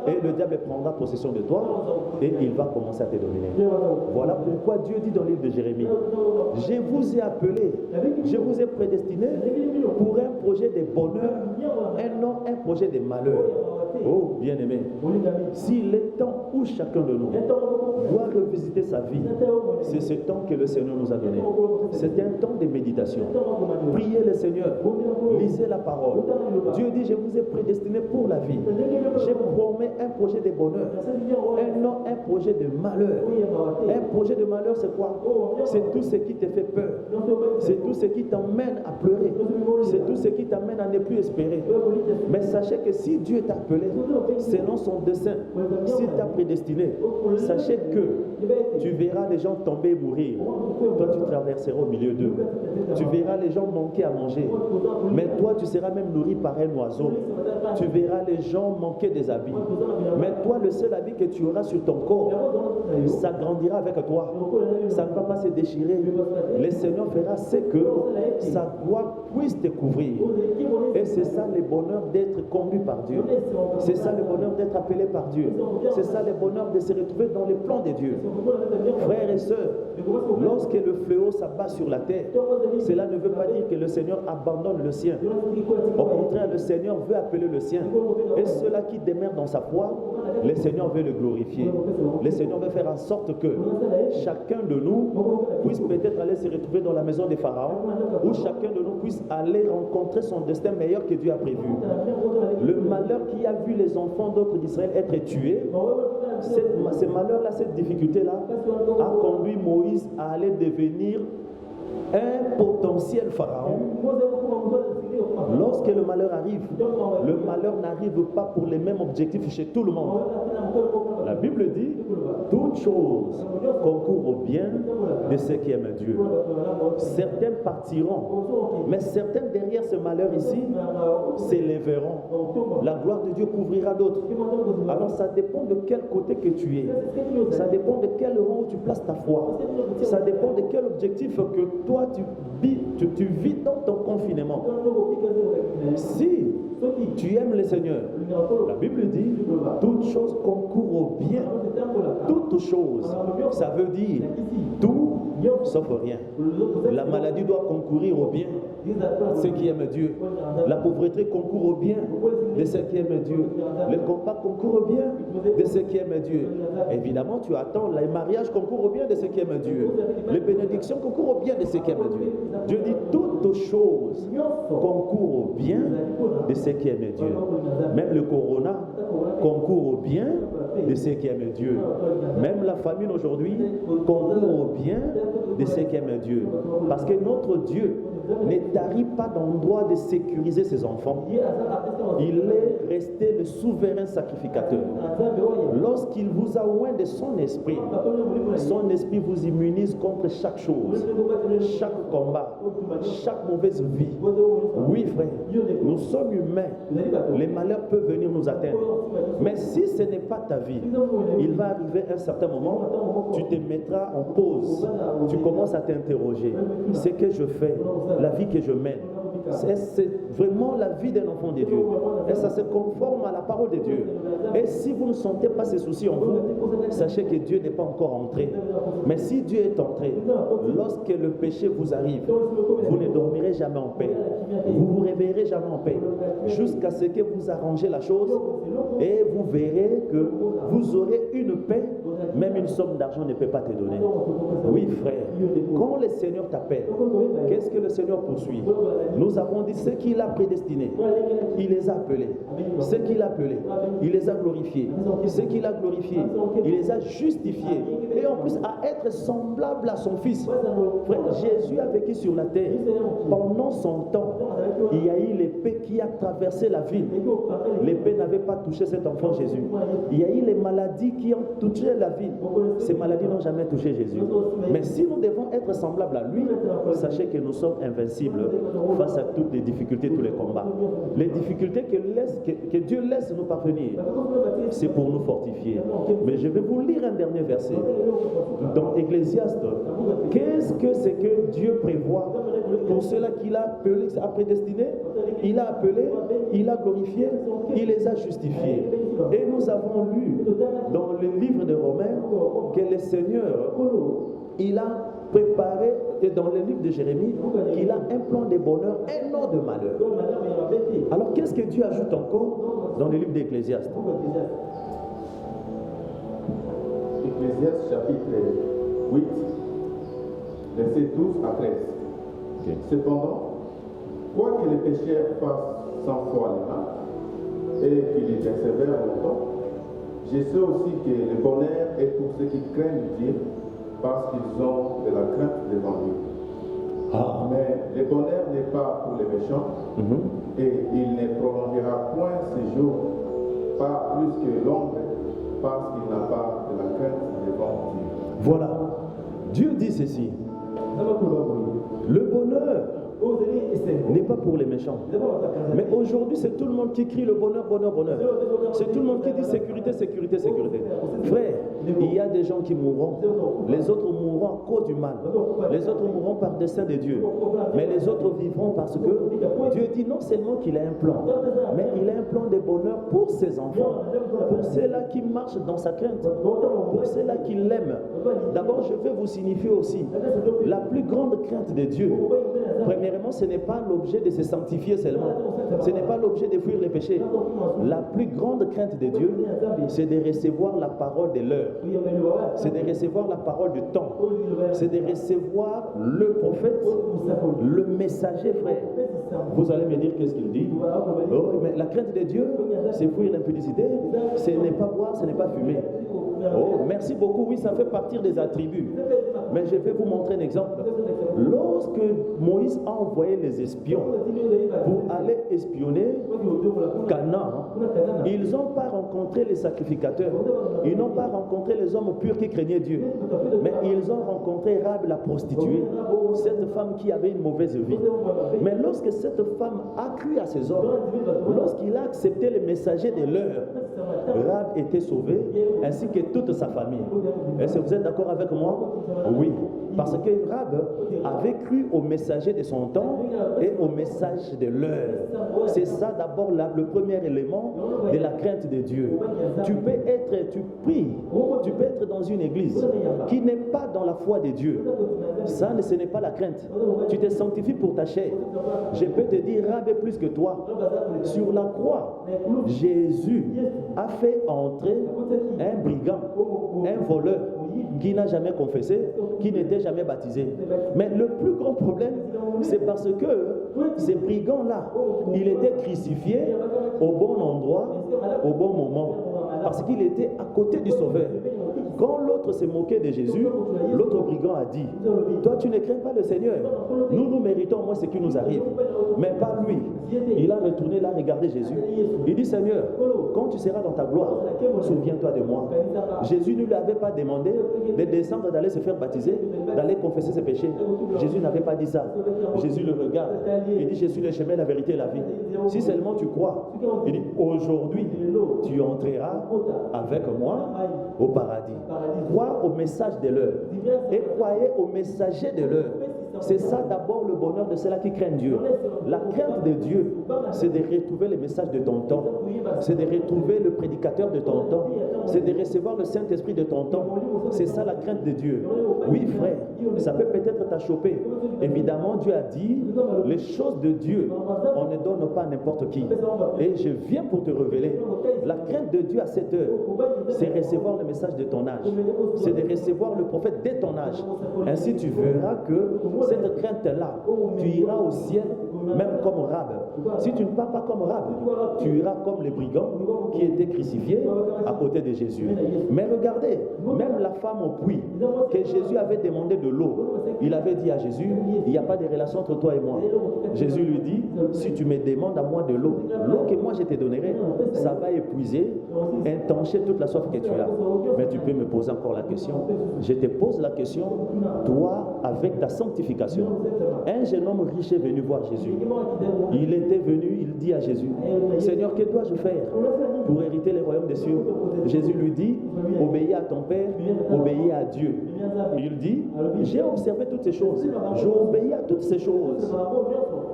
et le diable prendra possession de toi, et il va commencer à te dominer. Voilà pourquoi Dieu dit dans le livre de Jérémie, je vous ai appelé, je vous ai prédestiné pour un projet de bonheur et non un projet de malheur. Oh, bien-aimé, s'il est temps où chacun de nous doit revisiter sa vie, c'est ce temps que le Seigneur nous a donné. C'est un temps de méditation. Priez le Seigneur, lisez la parole. Dieu dit, je vous ai prédestiné pour la vie. Je promets un projet de bonheur et non un projet de malheur. Un projet de malheur, c'est quoi? C'est tout ce qui te fait peur. C'est tout ce qui t'emmène à pleurer. C'est tout ce qui t'amène à ne plus espérer. Mais sachez que si Dieu t'a appelé selon son dessein, s'il t'a prédestiné, sachez que tu verras les gens tomber et mourir. Toi, tu traverseras au milieu d'eux. Tu verras les gens manquer à manger. Mais toi, tu seras même nourri par un oiseau. Tu verras les gens manquer des habits. Mais toi, le seul habit que tu auras sur ton corps, ça grandira avec toi. Ça ne va pas se déchirer. Le Seigneur fera ce que sa gloire puisse te couvrir. Et c'est ça le bonheur d'être conduit par Dieu. C'est ça le bonheur d'être appelé par Dieu. C'est ça le bonheur de se retrouver dans les plans de Dieu. Frères et sœurs, lorsque le fléau s'abat sur la terre, cela ne veut pas dire que le Seigneur abandonne le sien. Au contraire, le Seigneur veut appeler le sien. Et ceux-là qui demeurent dans sa foi, le Seigneur veut le glorifier. Le Seigneur veut faire en sorte que chacun de nous puisse peut-être aller se retrouver dans la maison des pharaons, où chacun de nous puisse aller rencontrer son destin meilleur que Dieu a prévu. Le malheur qui a vu les enfants d'autres d'Israël être tués, ce malheur-là, cette difficulté-là, a conduit Moïse à aller devenir un potentiel pharaon. Lorsque le malheur arrive, le malheur n'arrive pas pour les mêmes objectifs chez tout le monde. La Bible dit, toute chose concourt au bien de ceux qui aiment Dieu. Certains partiront, mais certains derrière ce malheur ici s'élèveront. La gloire de Dieu couvrira d'autres. Alors ça dépend de quel côté que tu es. Ça dépend de quel rang où tu places ta foi. Ça dépend de quel objectif que toi tu vis dans ton confinement. Si tu aimes le Seigneur, la Bible dit, toute chose concourt au bien. Toute chose, ça veut dire tout sauf rien. La maladie doit concourir au bien de ceux qui aiment Dieu. La pauvreté concourt au bien de ceux qui aiment Dieu. Le combat concourt au bien de ceux qui aiment Dieu. Évidemment, tu attends, les mariages concourent au bien de ceux qui aiment Dieu. Les bénédictions concourent au bien de ceux qui aiment Dieu. Dieu dit, toutes choses concourent au bien de ceux qui aiment Dieu. Même le corona concourt au bien de ceux qui aiment Dieu. Même la famine aujourd'hui concourt au bien de ceux qui aiment Dieu. Parce que notre Dieu ne tarit pas dans le droit de sécuriser ses enfants. Il est resté le souverain sacrificateur. Lorsqu'il vous a oint de son esprit vous immunise contre chaque chose, chaque combat, chaque mauvaise vie. Oui, frère, nous sommes humains. Les malheurs peuvent venir nous atteindre. Mais si ce n'est pas ta vie, il va arriver un certain moment, tu te mettras en pause. Tu commences à t'interroger. Ce que je fais, la vie que je mène, c'est vraiment la vie d'un enfant de Dieu. Et ça se conforme à la parole de Dieu. Et si vous ne sentez pas ces soucis en vous, sachez que Dieu n'est pas encore entré. Mais si Dieu est entré, lorsque le péché vous arrive, vous ne dormirez jamais en paix. vous ne vous réveillerez jamais en paix jusqu'à ce que vous arrangez la chose et vous verrez que vous aurez une paix, même une somme d'argent ne peut pas te donner. Oui, frère, quand le Seigneur t'appelle, qu'est-ce que le Seigneur poursuit? Nous avons dit ce qu'il a prédestiné, il les a appelés. Ce qu'il a appelé, il les a glorifiés. Ce qu'il a glorifié, il les a justifiés. Et en plus, à être semblable à son Fils. Frère, Jésus a vécu sur la terre. Pendant son temps, il y a eu l'épée qui a traversé la ville. L'épée n'avait pas touché cet enfant Jésus. Il y a eu les maladies qui ont touché la ville. Ces maladies n'ont jamais touché Jésus. Mais si nous devons être semblables à lui, sachez que nous sommes invincibles face à toutes les difficultés, tous les combats. Les difficultés que Dieu laisse nous parvenir, c'est pour nous fortifier. Mais je vais vous lire un dernier verset. Dans Ecclésiaste, qu'est-ce que c'est que Dieu prévoit pour ceux-là qu'il a appelés, a prédestinés? Il a appelé, il a glorifié, il les a justifiés. Et nous avons lu dans le livre de Romains que le Seigneur, il a préparé, et dans le livre de Jérémie, qu'il a un plan de bonheur et non de malheur. Alors qu'est-ce que Dieu ajoute encore dans le livre d'Ecclésiaste? Ecclésiaste chapitre 8, versets 12 à 13. Okay. Cependant, quoique les pécheurs fassent 100 fois le mal et qu'ils y persévèrent longtemps, je sais aussi que le bonheur est pour ceux qui craignent Dieu parce qu'ils ont de la crainte devant lui. Ah. Mais le bonheur n'est pas pour les méchants et il ne prolongera point ses jours, pas plus que l'ombre, parce qu'il n'a pas de la crainte devant Dieu. Voilà. Dieu dit ceci. Le bonheur n'est pas pour les méchants. Mais aujourd'hui, c'est tout le monde qui crie le bonheur, bonheur, bonheur. C'est tout le monde qui dit sécurité, sécurité, sécurité. Frère, il y a des gens qui mourront. Les autres mourront à cause du mal. Les autres mourront par dessein de Dieu. Mais les autres vivront parce que Dieu dit non seulement qu'il a un plan, mais il a un plan de bonheur pour ses enfants, pour ceux-là qui marchent dans sa crainte, pour ceux-là qui l'aiment. D'abord, je vais vous signifier aussi la plus grande crainte de Dieu. Premièrement, ce n'est pas l'objet de se sanctifier seulement. Ce n'est pas l'objet de fuir les péchés. La plus grande crainte de Dieu, c'est de recevoir la parole de l'heure. C'est de recevoir la parole du temps. C'est de recevoir le prophète, le messager, frère. Vous allez me dire qu'est-ce qu'il dit? Oh, mais la crainte de Dieu, c'est fuir l'impudicité, ce n'est pas boire, ce n'est pas fumer. Oh, merci beaucoup. Oui, ça fait partie des attributs. Mais je vais vous montrer un exemple. Lorsque Moïse a envoyé les espions pour aller espionner Canaan, ils n'ont pas rencontré les sacrificateurs. Ils n'ont pas rencontré les hommes purs qui craignaient Dieu. Mais ils ont rencontré Rahab la prostituée, cette femme qui avait une mauvaise vie. Mais lorsque cette femme a cru à ces hommes, lorsqu'il a accepté les messagers de l'heure, Rahab était sauvée, ainsi que toute sa famille. Est-ce que vous êtes d'accord avec moi? Oui. Parce que Rahab avait cru au messager de son temps et au message de l'heure. C'est ça d'abord le premier élément de la crainte de Dieu. Tu peux être dans une église qui n'est pas dans la foi de Dieu. Ça, ce n'est pas la crainte. Tu te sanctifies pour ta chair. Je peux te dire, Rahab est plus que toi. Sur la croix, Jésus a fait entrer un brigand, un voleur qui n'a jamais confessé, qui n'était jamais baptisé. Mais le plus grand problème, c'est parce que ces brigands-là, il était crucifié au bon endroit, au bon moment, parce qu'il était à côté du Sauveur. Quand l'autre s'est moqué de Jésus, l'autre brigand a dit, toi tu ne crains pas le Seigneur, nous méritons moins ce qui nous arrive, mais pas lui. Il a retourné là regarder Jésus. Il dit, Seigneur, quand tu seras dans ta gloire, souviens-toi de moi. Jésus ne lui avait pas demandé de descendre, d'aller se faire baptiser, d'aller confesser ses péchés. Jésus n'avait pas dit ça. Jésus le regarde. Il dit, je suis le chemin, la vérité et la vie. Si seulement tu crois, il dit, aujourd'hui, tu entreras avec moi au paradis. Crois au message de l'heure et croyez au messager de l'heure. C'est ça d'abord le bonheur de ceux-là qui craignent Dieu. La crainte de Dieu, c'est de retrouver les messages de ton temps. C'est de retrouver le prédicateur de ton temps. C'est de recevoir le Saint-Esprit de ton temps. C'est ça la crainte de Dieu. Oui, frère, ça peut peut-être t'achoper. Évidemment, Dieu a dit, les choses de Dieu, on ne donne pas à n'importe qui. Et je viens pour te révéler. La crainte de Dieu à cette heure, c'est recevoir le message de ton âge. C'est de recevoir le prophète dès ton âge. Ainsi, tu verras que cette crainte-là, tu iras au ciel même comme Rab. Si tu ne pars pas comme Rab, tu iras comme les brigands qui étaient crucifiés à côté de Jésus. Mais regardez, même la femme au puits, que Jésus avait demandé de l'eau, il avait dit à Jésus, il n'y a pas de relation entre toi et moi. Jésus lui dit, si tu me demandes à moi de l'eau, l'eau que moi je te donnerai, ça va épuiser, étancher toute la soif que tu as. Mais tu peux me poser encore la question. Je te pose la question, toi, avec ta sanctification, un jeune homme riche est venu voir Jésus. Il était venu, il dit à Jésus, Seigneur, que dois-je faire pour hériter les royaumes des cieux? Jésus lui dit, obéis à ton Père, obéis à Dieu. Il dit, j'ai observé toutes ces choses, j'ai obéi à toutes ces choses.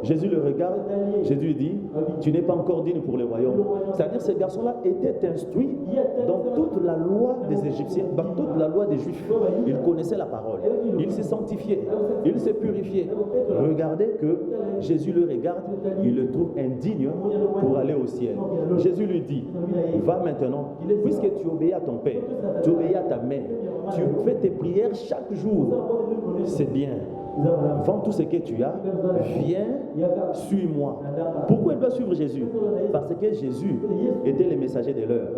Jésus le regarde, Jésus lui dit, tu n'es pas encore digne pour les royaumes. C'est-à-dire que ces garçons-là étaient instruits dans toute la loi des Égyptiens, dans toute la loi des Juifs. Ils connaissaient la parole, ils se sanctifiaient, ils se purifiaient. Regardez que Jésus le regarde, il le trouve indigne pour aller au ciel. Jésus lui dit, va maintenant, puisque tu obéis à ton Père, tu obéis à ta mère, tu fais tes prières chaque jour, c'est bien. Vends tout ce que tu as, viens, suis-moi. Pourquoi il doit suivre Jésus? Parce que Jésus était le messager de l'heure.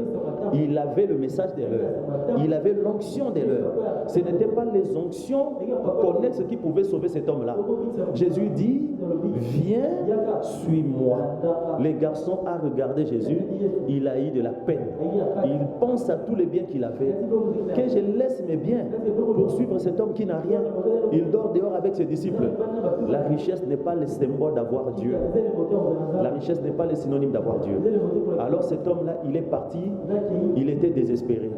Il avait le message de l'heure. Il avait l'onction de l'heure. Ce n'était pas les onctions connexes qui pouvaient sauver cet homme-là. Jésus dit, viens, suis-moi. Les garçons a regardé Jésus, il a eu de la peine. Il pense à tous les biens qu'il a fait. Que je laisse mes biens pour suivre cet homme qui n'a rien. Il dort dehors avec ses disciples. La richesse n'est pas le symbole d'avoir Dieu. La richesse n'est pas le synonyme d'avoir Dieu. Alors cet homme-là, il est parti, il était désespéré.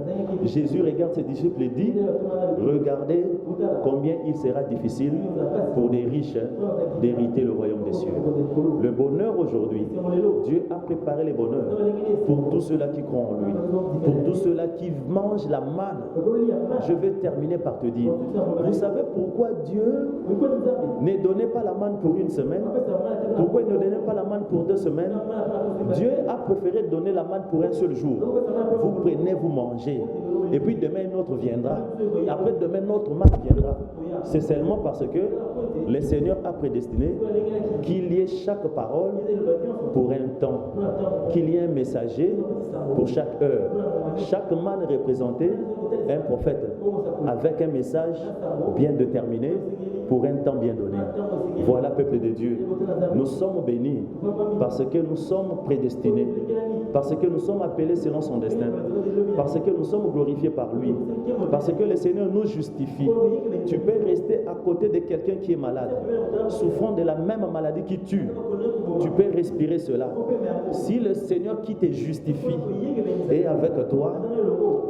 Jésus regarde ses disciples et dit, regardez combien il sera difficile pour des riches d'hériter le royaume des cieux. Le bonheur aujourd'hui, Dieu a préparé le bonheur pour tous ceux-là qui croient en lui, pour tous ceux-là qui mangent la manne. Je vais terminer par te dire, vous savez pourquoi Dieu ne donnait pas la manne pour une semaine? Pourquoi il ne donnait pas la manne pour 2 semaines? Dieu a préféré donner la manne pour un seul jour. Vous prenez, vous mangez. Et puis demain, un autre viendra. Après demain, notre manne viendra. C'est seulement parce que le Seigneur a prédestiné qu'il y ait chaque parole pour un temps, qu'il y ait un messager pour chaque heure. Chaque manne représentait un prophète avec un message bien déterminé pour un temps bien donné. Voilà, peuple de Dieu, nous sommes bénis parce que nous sommes prédestinés, parce que nous sommes appelés selon son destin, parce que nous sommes glorifiés par lui, parce que le Seigneur nous justifie. Tu peux rester à côté de quelqu'un qui est malade, souffrant de la même maladie qui tue. Tu peux respirer cela. Si le Seigneur qui te justifie est avec toi,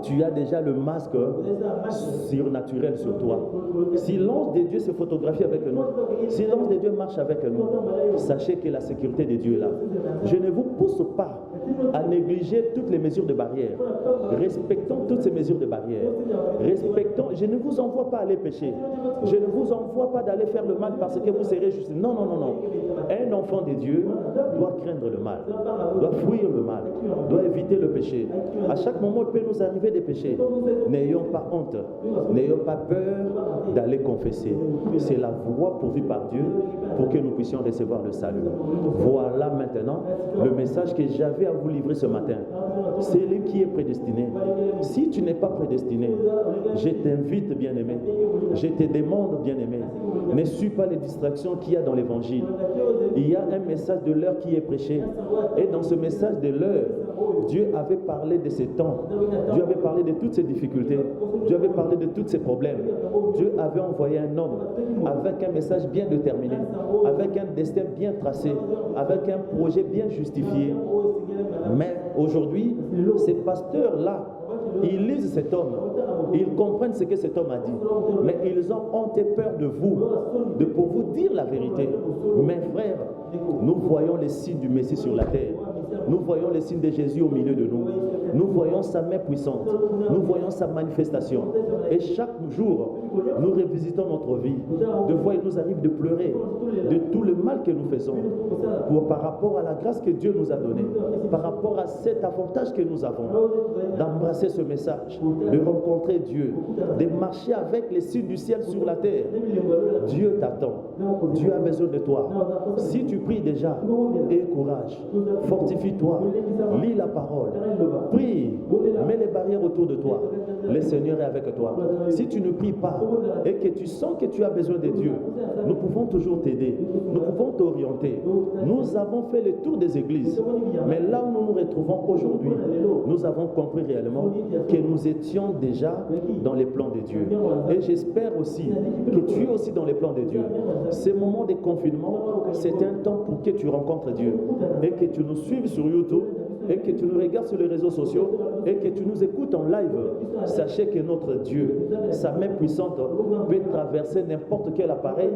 tu as déjà le masque surnaturel sur toi. Si l'ange de Dieu se photographie avec nous, si l'ange de Dieu marche avec nous, sachez que la sécurité de Dieu est là. Je ne vous pousse pas à négliger toutes les mesures de barrière. Respectons toutes ces mesures de barrière. Respectons. Je ne vous envoie pas à aller pécher. Je ne vous envoie pas d'aller faire le mal parce que vous serez juste. Non, non, non, non. Un enfant de Dieu doit craindre le mal, doit fuir le mal, doit éviter le péché. À chaque moment, il peut nous arriver des péchés. N'ayons pas honte, n'ayons pas peur d'aller confesser. C'est la voie pourvue par Dieu pour que nous puissions recevoir le salut. Voilà maintenant le message que j'avais à vous livrer ce matin. C'est lui qui est prédestiné. Si tu n'es pas prédestiné, je t'invite, bien-aimé, je te demande, bien-aimé, ne suis pas les distractions qu'il y a dans l'évangile. Il y a un message de l'heure qui est prêché. Et dans ce message de l'heure, Dieu avait parlé de ces temps. Dieu avait parlé de toutes ces difficultés. Dieu avait parlé de tous ces problèmes. Dieu avait envoyé un homme avec un message bien déterminé, avec un destin bien tracé, avec un projet bien justifié. Mais aujourd'hui, ces pasteurs-là, ils lisent cet homme, ils comprennent ce que cet homme a dit, mais ils ont honte et peur de vous, de pour vous dire la vérité. Mes frères, nous voyons les signes du Messie sur la terre. Nous voyons les signes de Jésus au milieu de nous. Nous voyons sa main puissante. Nous voyons sa manifestation. Et chaque jour, nous revisitons notre vie. De fois, il nous arrive de pleurer de tout le mal que nous faisons par rapport à la grâce que Dieu nous a donnée, par rapport à cet avantage que nous avons d'embrasser ce message, de rencontrer Dieu, de marcher avec les signes du ciel sur la terre. Dieu t'attend. Dieu a besoin de toi. Si tu pries déjà, aie courage, fortifie-toi, lis la parole, prie, mets les barrières autour de toi. Le Seigneur est avec toi. Si tu ne pries pas et que tu sens que tu as besoin de Dieu, nous pouvons toujours t'aider, nous pouvons t'orienter. Nous avons fait le tour des églises, mais là où nous nous retrouvons aujourd'hui, nous avons compris réellement que nous étions déjà dans les plans de Dieu. Et j'espère aussi que tu es aussi dans les plans de Dieu. Ces moments de confinement, c'est un temps pour que tu rencontres Dieu et que tu nous suives sur YouTube et que tu nous regardes sur les réseaux sociaux et que tu nous écoutes en live. Sachez que notre Dieu, sa main puissante, peut traverser n'importe quel appareil,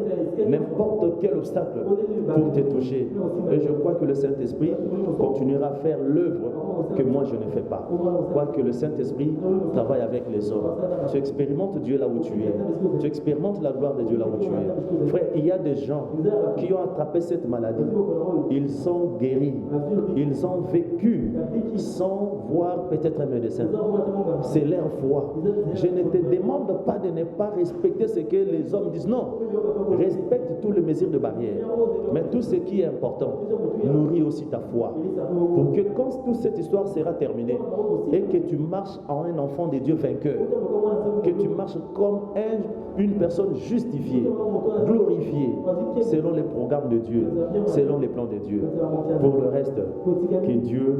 n'importe quel obstacle pour te toucher. Et je crois que le Saint-Esprit continuera à faire l'œuvre que moi je ne fais pas. Quoique le Saint-Esprit travaille avec les hommes. Tu expérimentes Dieu là où tu es. Tu expérimentes la gloire de Dieu là où tu es. Frère, il y a des gens qui ont attrapé cette maladie. Ils sont guéris. Ils ont vécu sans voir peut-être un médecin. C'est leur foi. Je ne te demande pas de ne pas respecter ce que les hommes disent. Non. Respecte tous les mesures de barrière. Mais tout ce qui est important, nourrit aussi ta foi. Pour que quand toute cette histoire sera terminée et que tu marches en un enfant de Dieu vainqueur, que tu marches comme une personne justifiée, glorifiée, selon les programmes de Dieu, selon les plans de Dieu. Pour le reste, que Dieu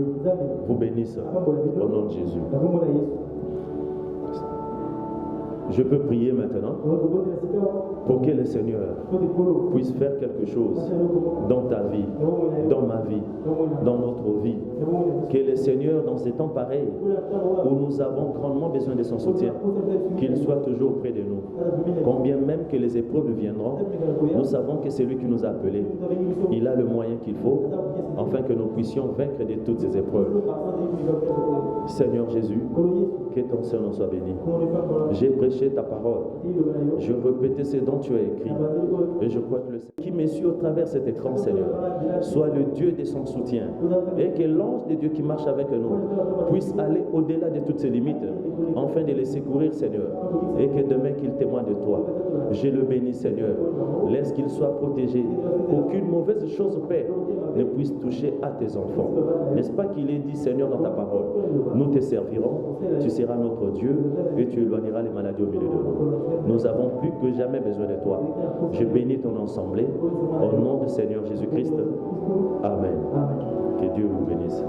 vous bénisse au nom de Jésus. Je peux prier maintenant pour que le Seigneur puisse faire quelque chose dans ta vie, dans ma vie, dans notre vie. Que le Seigneur, dans ces temps pareils, où nous avons grandement besoin de son soutien, qu'il soit toujours près de nous. Combien même que les épreuves viendront, nous savons que c'est lui qui nous a appelés. Il a le moyen qu'il faut, afin que nous puissions vaincre de toutes ces épreuves. Seigneur Jésus, que ton Saint-Nom soit béni. J'ai prêché ta parole. Je répétais ce dont tu as écrit. Et je crois que le Seigneur qui me suit au travers cet écran, Seigneur, soit le Dieu de son soutien. Et que l'ange de Dieu qui marche avec nous puisse aller au-delà de toutes ses limites, afin de les secourir, Seigneur. Et que demain qu'il témoigne de toi. Je le bénis, Seigneur. Laisse qu'il soit protégé. Qu'aucune mauvaise chose, Père, ne puisse toucher à tes enfants. N'est-ce pas qu'il est dit, Seigneur, dans ta parole? Nous te servirons, tu seras notre Dieu et tu éloigneras les maladies au milieu de nous. Nous avons plus que jamais besoin de toi. Je bénis ton assemblée au nom du Seigneur Jésus-Christ. Amen. Que Dieu vous bénisse.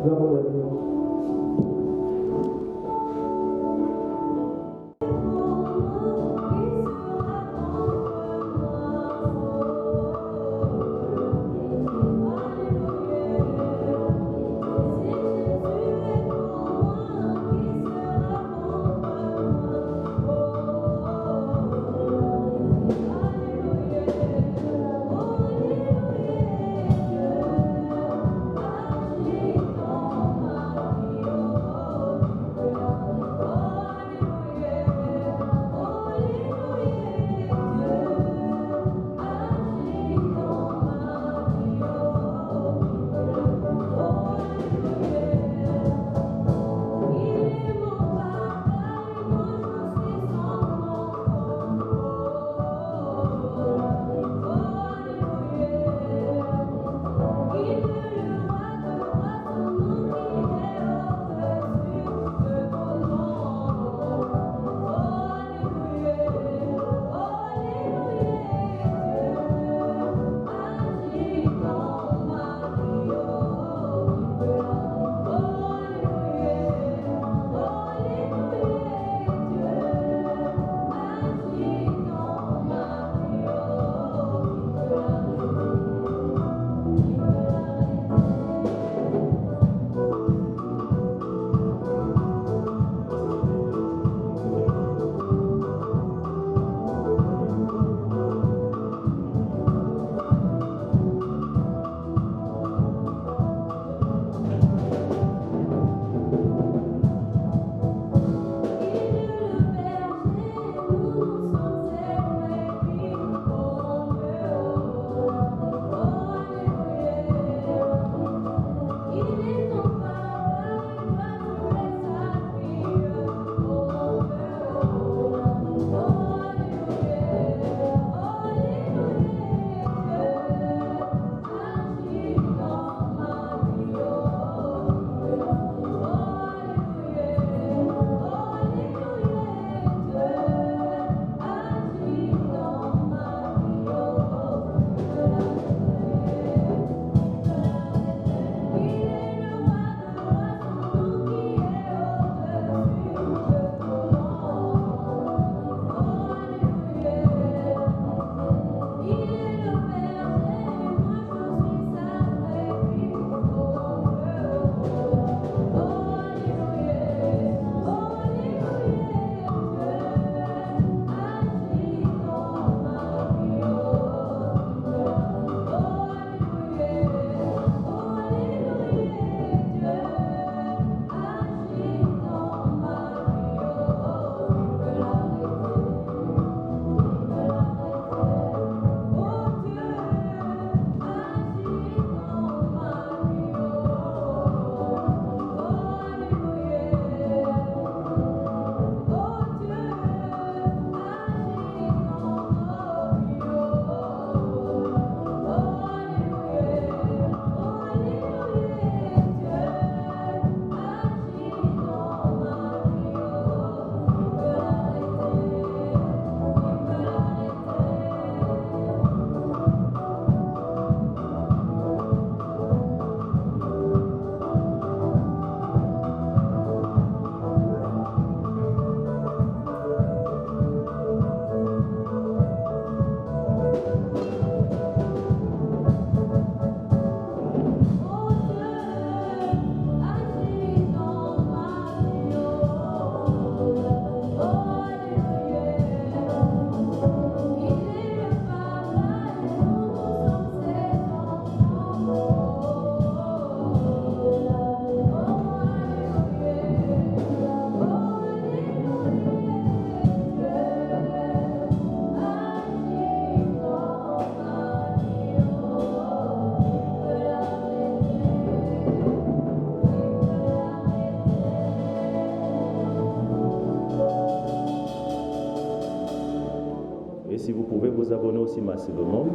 si vous pouvez vous abonner aussi massivement.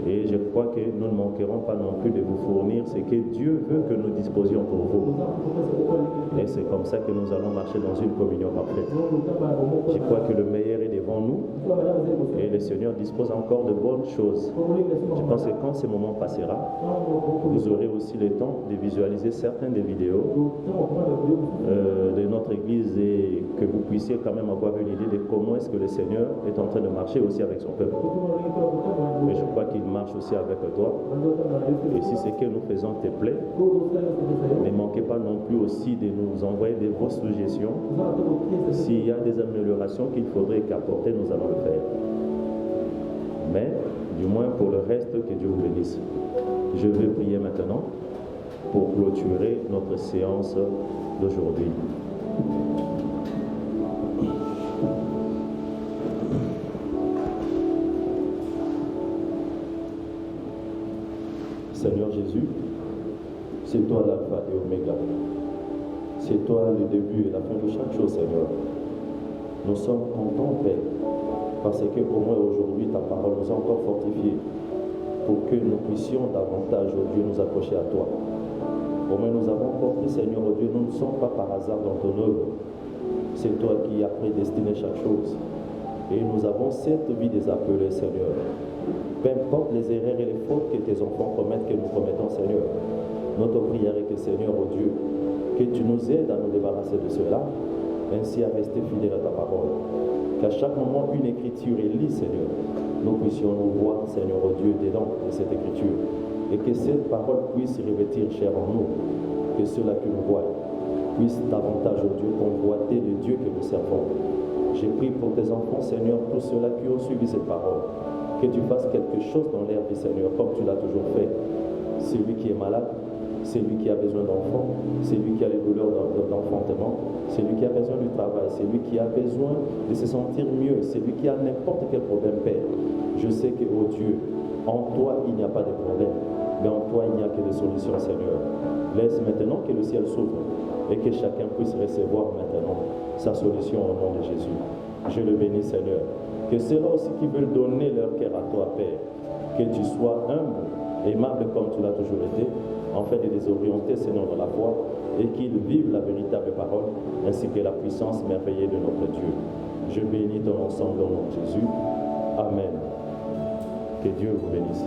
Et je crois que nous ne manquerons pas non plus de vous fournir ce que Dieu veut que nous disposions pour vous. Et c'est comme ça que nous allons marcher dans une communion parfaite. Je crois que le meilleur est devant nous et le Seigneur dispose encore de bonnes choses. Je pense que quand ce moment passera, vous aurez aussi le temps de visualiser certaines des vidéos de notre Église et que vous puissiez quand même avoir une idée de comment est-ce que le Seigneur est en train de marcher aussi avec son peuple. Et je crois qu'il marche aussi avec toi. Et si ce que nous faisons te plaît, ne manquez pas non plus aussi de nous envoyer de vos suggestions. S'il y a des améliorations qu'il faudrait qu'apporter, nous allons le faire. Mais, du moins pour le reste, que Dieu vous bénisse. Je vais prier maintenant pour clôturer notre séance d'aujourd'hui. Seigneur Jésus, c'est toi l'alpha et oméga. C'est toi le début et la fin de chaque chose, Seigneur. Nous sommes contents, Père, parce que au moins aujourd'hui, ta parole nous a encore fortifiés pour que nous puissions davantage, oh Dieu, nous accrocher à toi. Au moins nous avons compris, Seigneur, oh Dieu, nous ne sommes pas par hasard dans ton œuvre. C'est toi qui as prédestiné chaque chose. Et nous avons cette vie des appelés, Seigneur. Peu importe les erreurs et les fautes que tes enfants commettent, que nous commettons, Seigneur. Notre prière est que, Seigneur, oh Dieu, que tu nous aides à nous débarrasser de cela, ainsi à rester fidèles à ta parole. Qu'à chaque moment, une écriture est lue, Seigneur. Nous puissions nous voir, Seigneur, oh Dieu, dedans de cette écriture. Et que cette parole puisse revêtir chair en nous. Que ceux-là que nous voient puissent davantage, oh Dieu, convoiter le Dieu que nous servons. J'ai prié pour tes enfants, Seigneur, tous ceux-là qui ont suivi cette parole. Que tu fasses quelque chose dans leur vie, Seigneur, comme tu l'as toujours fait. Celui qui est malade, celui qui a besoin d'enfants, celui qui a les douleurs d'enfantement, celui qui a besoin du travail, celui qui a besoin de se sentir mieux, celui qui a n'importe quel problème, Père. Je sais que, oh Dieu, en toi, il n'y a pas de problème, mais en toi, il n'y a que des solutions, Seigneur. Laisse maintenant que le ciel s'ouvre et que chacun puisse recevoir maintenant sa solution au nom de Jésus. Je le bénis, Seigneur. Que ceux-là aussi qui veulent donner leur cœur à toi, Père, que tu sois humble, aimable comme tu l'as toujours été, en fait de les orienter, Seigneur, dans la foi, et qu'ils vivent la véritable parole, ainsi que la puissance merveilleuse de notre Dieu. Je bénis ton ensemble au nom de Jésus. Amen. Que Dieu vous bénisse.